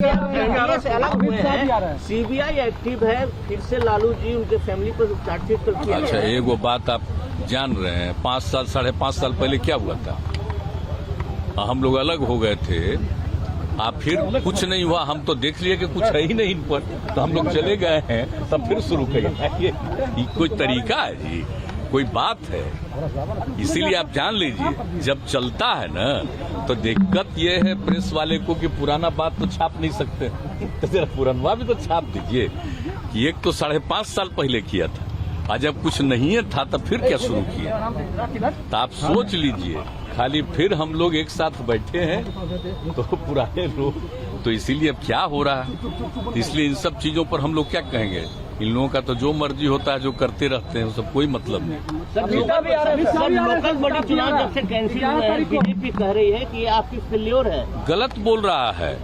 से अलग हुए हैं, सीबीआई एक्टिव है, फिर से लालू जी उनके फैमिली पर चार्जशीट कर किया। अच्छा, एगो बात आप जान रहे हैं, 5 साल 5.5 साल पहले क्या हुआ था? हम लोग अलग हो गए थे, आप फिर कुछ नहीं हुआ, हम तो देख लिए कि कुछ है ही नहीं इन पर, तो हम लोग चले गए हैं, तब फिर शुरू करेंगे। ये कोई तरीका है जी? कोई बात है? इसीलिए आप जान लीजिए, जब चलता है ना तो दिक्कत ये है प्रेस वाले को कि पुराना बात तो छाप नहीं सकते, तो जरा पुराना भी तो छाप दीजिए कि एक तो 5.5 साल पहले किया था, और जब कुछ नहीं था तब फिर क्या शुरू किया? तो आप सोच लीजिए, खाली फिर हम लोग एक साथ बैठे हैं तो पुराने लोग, तो इसीलिए अब क्या हो रहा है, इसलिए इन सब चीजों पर हम लोग क्या कहेंगे? इन लोगों का तो जो मर्जी होता है, जो करते रहते हैं, उसका कोई मतलब नहीं। सब लोकल बड़ी चुनाव जब से कैंसिल हुए हैं, बीजेपी कह रही है कि आपकी फेल्योर है। गलत बोल रहा है।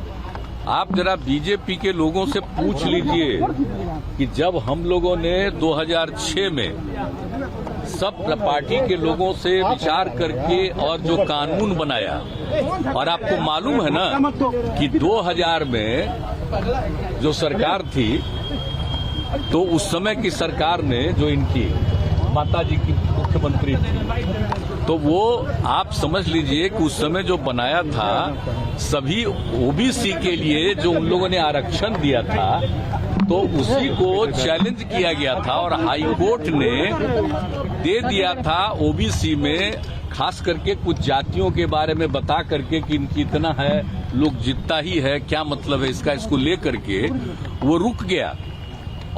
आप जरा बीजेपी के लोगों से पूछ लीजिए कि जब हम लोगों ने 2006 में सब पार्टी के लोगों से विचार करके और जो कानून बनाया, और आपको मालूम है ना कि 2000 में जो सरकार थी, तो उस समय की सरकार ने, जो इनकी माताजी की मुख्यमंत्री थी, तो वो आप समझ लीजिए कि उस समय जो बनाया था, सभी ओबीसी के लिए जो उन लोगों ने आरक्षण दिया था, तो उसी को चैलेंज किया गया था और हाई कोर्ट ने दे दिया था ओबीसी में, खास करके कुछ जातियों के बारे में बता करके कि इनकी इतना है, लोग जितना ही है, क्या मतलब है इसका, इसको लेकर के वो रुक गया।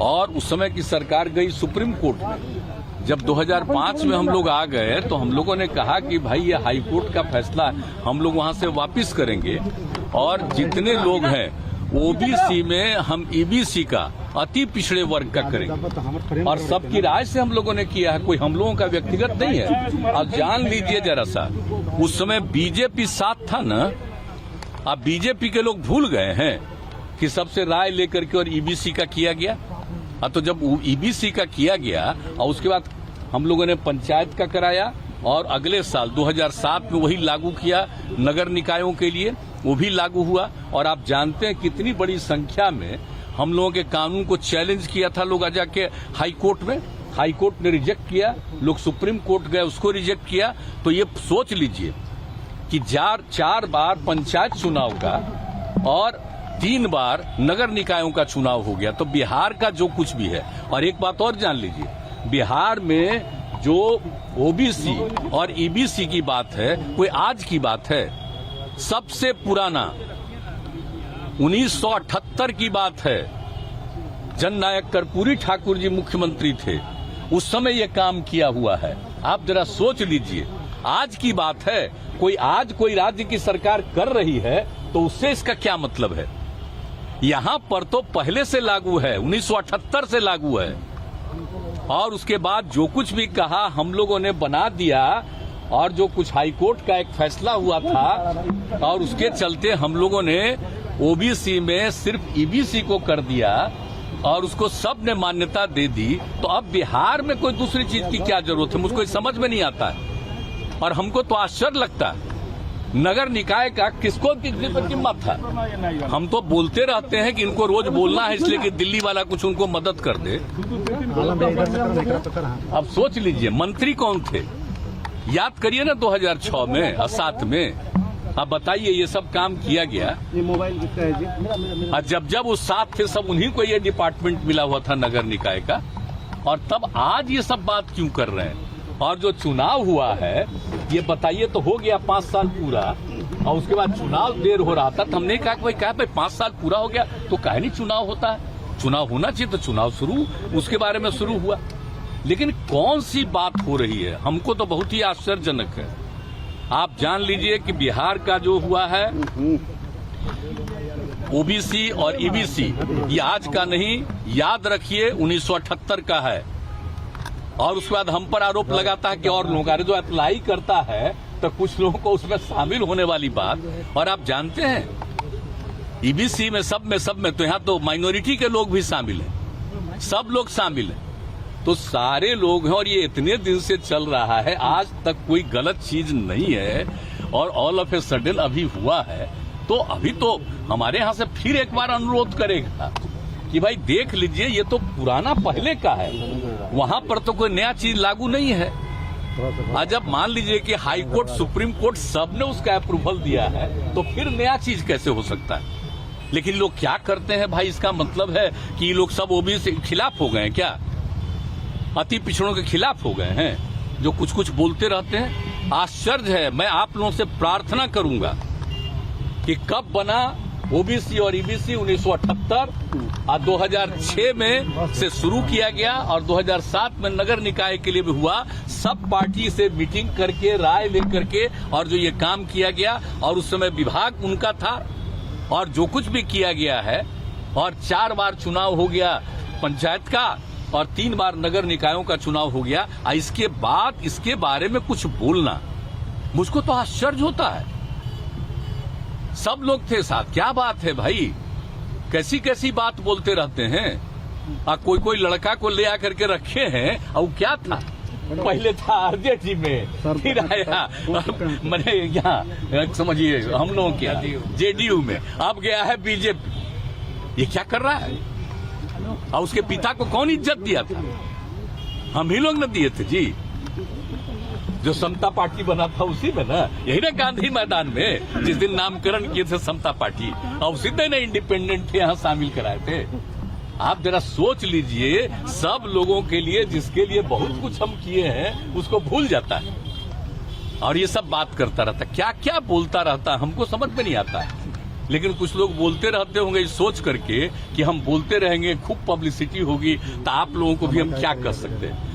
और उस समय की सरकार गई सुप्रीम कोर्ट में। जब 2005 में हम लोग आ गए तो हम लोगों ने कहा कि भाई ये हाई कोर्ट का फैसला हम लोग वहां से वापस करेंगे, और जितने लोग हैं ओबीसी में हम ईबीसी का, अति पिछड़े वर्ग का करेंगे, और सबकी राय से हम लोगों ने किया है, कोई हम लोगों का व्यक्तिगत नहीं है। अब जान लीजिए जरा सा, उस समय बीजेपी साथ था ना, अब बीजेपी के लोग भूल गए हैं कि सबसे राय लेकर के और ईबीसी का किया गया। तो जब ईबीसी का किया गया और उसके बाद हम लोगों ने पंचायत का कराया, और अगले साल 2007 में वही लागू किया नगर निकायों के लिए, वो भी लागू हुआ। और आप जानते हैं कितनी बड़ी संख्या में हम लोगों के कानून को चैलेंज किया था लोग जाके हाई कोर्ट में, हाई कोर्ट ने रिजेक्ट किया, लोग सुप्रीम कोर्ट गए, उसको रिजेक्ट किया। तो ये सोच लीजिए कि 4 बार पंचायत चुनाव का और 3 बार नगर निकायों का चुनाव हो गया। तो बिहार का जो कुछ भी है, और एक बात और जान लीजिए, बिहार में जो ओबीसी और ईबीसी की बात है, कोई आज की बात है, सबसे पुराना 1978 की बात है। जननायक कर्पूरी ठाकुर जी मुख्यमंत्री थे, उस समय ये काम किया हुआ है। आप जरा सोच लीजिए, आज की बात है, कोई राज्य की सरकार कर रही है तो उससे इसका क्या मतलब है? यहां पर तो पहले से लागू है, 1978 से लागू है, और उसके बाद जो कुछ भी कहा हम लोगों ने बना दिया, और जो कुछ हाई कोर्ट का एक फैसला हुआ था, और उसके चलते हम लोगों ने ओबीसी में सिर्फ ईबीसी को कर दिया, और उसको सब ने मान्यता दे दी। तो अब बिहार में कोई दूसरी चीज की क्या जरूरत है? मुझको समझ में नहीं आता है, और हमको तो आश्चर्य लगता है। नगर निकाय का किसको कीमत था? हम तो बोलते रहते हैं कि इनको रोज बोलना है, इसलिए कि दिल्ली वाला कुछ उनको मदद कर दे। अब सोच लीजिए, मंत्री कौन थे? याद करिए ना 2006 में और 7 में। अब बताइए, ये सब काम किया गया। ये मोबाइल किसका है जी? और जब वो साथ थे, सब उन्हीं को ये डिपार्टमेंट मिला हुआ था नगर निकाय का, और तब आज ये सब बात क्यों कर रहे हैं? और जो चुनाव हुआ है, ये बताइए, तो हो गया 5 साल पूरा, और उसके बाद चुनाव देर हो रहा था, तो हमने कहा भाई 5 साल पूरा हो गया तो काहे नहीं चुनाव होता है? चुनाव होना चाहिए, तो चुनाव शुरू उसके बारे में शुरू हुआ। लेकिन कौन सी बात हो रही है, हमको तो बहुत ही आश्चर्यजनक है। आप जान लीजिए कि बिहार का जो हुआ है, ओबीसी और ईबीसी, ये आज का नहीं, याद रखिए 1978 का है। और उसके बाद हम पर आरोप लगाता है कि और लोग जो अप्लाई करता है तो कुछ लोगों को उसमें शामिल होने वाली बात। और आप जानते हैं ईबीसी में सब में तो यहाँ तो माइनॉरिटी के लोग भी शामिल हैं, सब लोग शामिल हैं, तो सारे लोग हैं। और ये इतने दिन से चल रहा है, आज तक कोई गलत चीज नहीं है, और ऑल ऑफ ए सडन अभी हुआ है। तो अभी तो हमारे यहाँ से फिर एक बार अनुरोध करेगा कि भाई देख लीजिए, ये तो पुराना पहले का है, वहां पर तो कोई नया चीज लागू नहीं है। आज जब मान लीजिए कि हाई कोर्ट, सुप्रीम कोर्ट सबने उसका अप्रूवल दिया है, तो फिर नया चीज कैसे हो सकता है? लेकिन लोग क्या करते हैं भाई, इसका मतलब है कि ये लोग सब ओबीसी के खिलाफ हो गए हैं क्या? अति पिछड़ों के खिलाफ हो गए हैं, जो कुछ कुछ बोलते रहते हैं। आश्चर्य है। मैं आप लोगों से प्रार्थना करूंगा कि कब बना ओबीसी और ईबीसी 1978 और 2006 में से शुरू किया गया और 2007 में नगर निकाय के लिए भी हुआ। सब पार्टी से मीटिंग करके, राय लेकर के, और जो ये काम किया गया, और उस समय विभाग उनका था, और जो कुछ भी किया गया है, और 4 बार चुनाव हो गया पंचायत का और 3 बार नगर निकायों का चुनाव हो गया। इसके बाद इसके बारे में कुछ बोलना मुझको तो आश्चर्य होता है। सब लोग थे साथ, क्या बात है भाई, कैसी कैसी बात बोलते रहते हैं। कोई लड़का को ले आकर के रखे हैं, और क्या था, पहले था आरजेडी में, फिर आया मैंने यहाँ समझिए हम लोगों के जेडीयू में, अब गया है बीजेपी। ये क्या कर रहा है? और उसके पिता को कौन इज्जत दिया था? हम ही लोग न दिए थे जी। जो समता पार्टी बना था उसी में ना, यही ना गांधी मैदान में जिस दिन नामकरण किए थे समता पार्टी, और उसी दिन इंडिपेंडेंट थे यहाँ शामिल कराए थे। आप जरा सोच लीजिए, सब लोगों के लिए, जिसके लिए बहुत कुछ हम किए हैं, उसको भूल जाता है और ये सब बात करता रहता। क्या क्या बोलता रहता है, हमको समझ में नहीं आता है। लेकिन कुछ लोग बोलते रहते होंगे इस सोच करके कि हम बोलते रहेंगे, खूब पब्लिसिटी होगी, तो आप लोगों को भी हम क्या कर सकते हैं।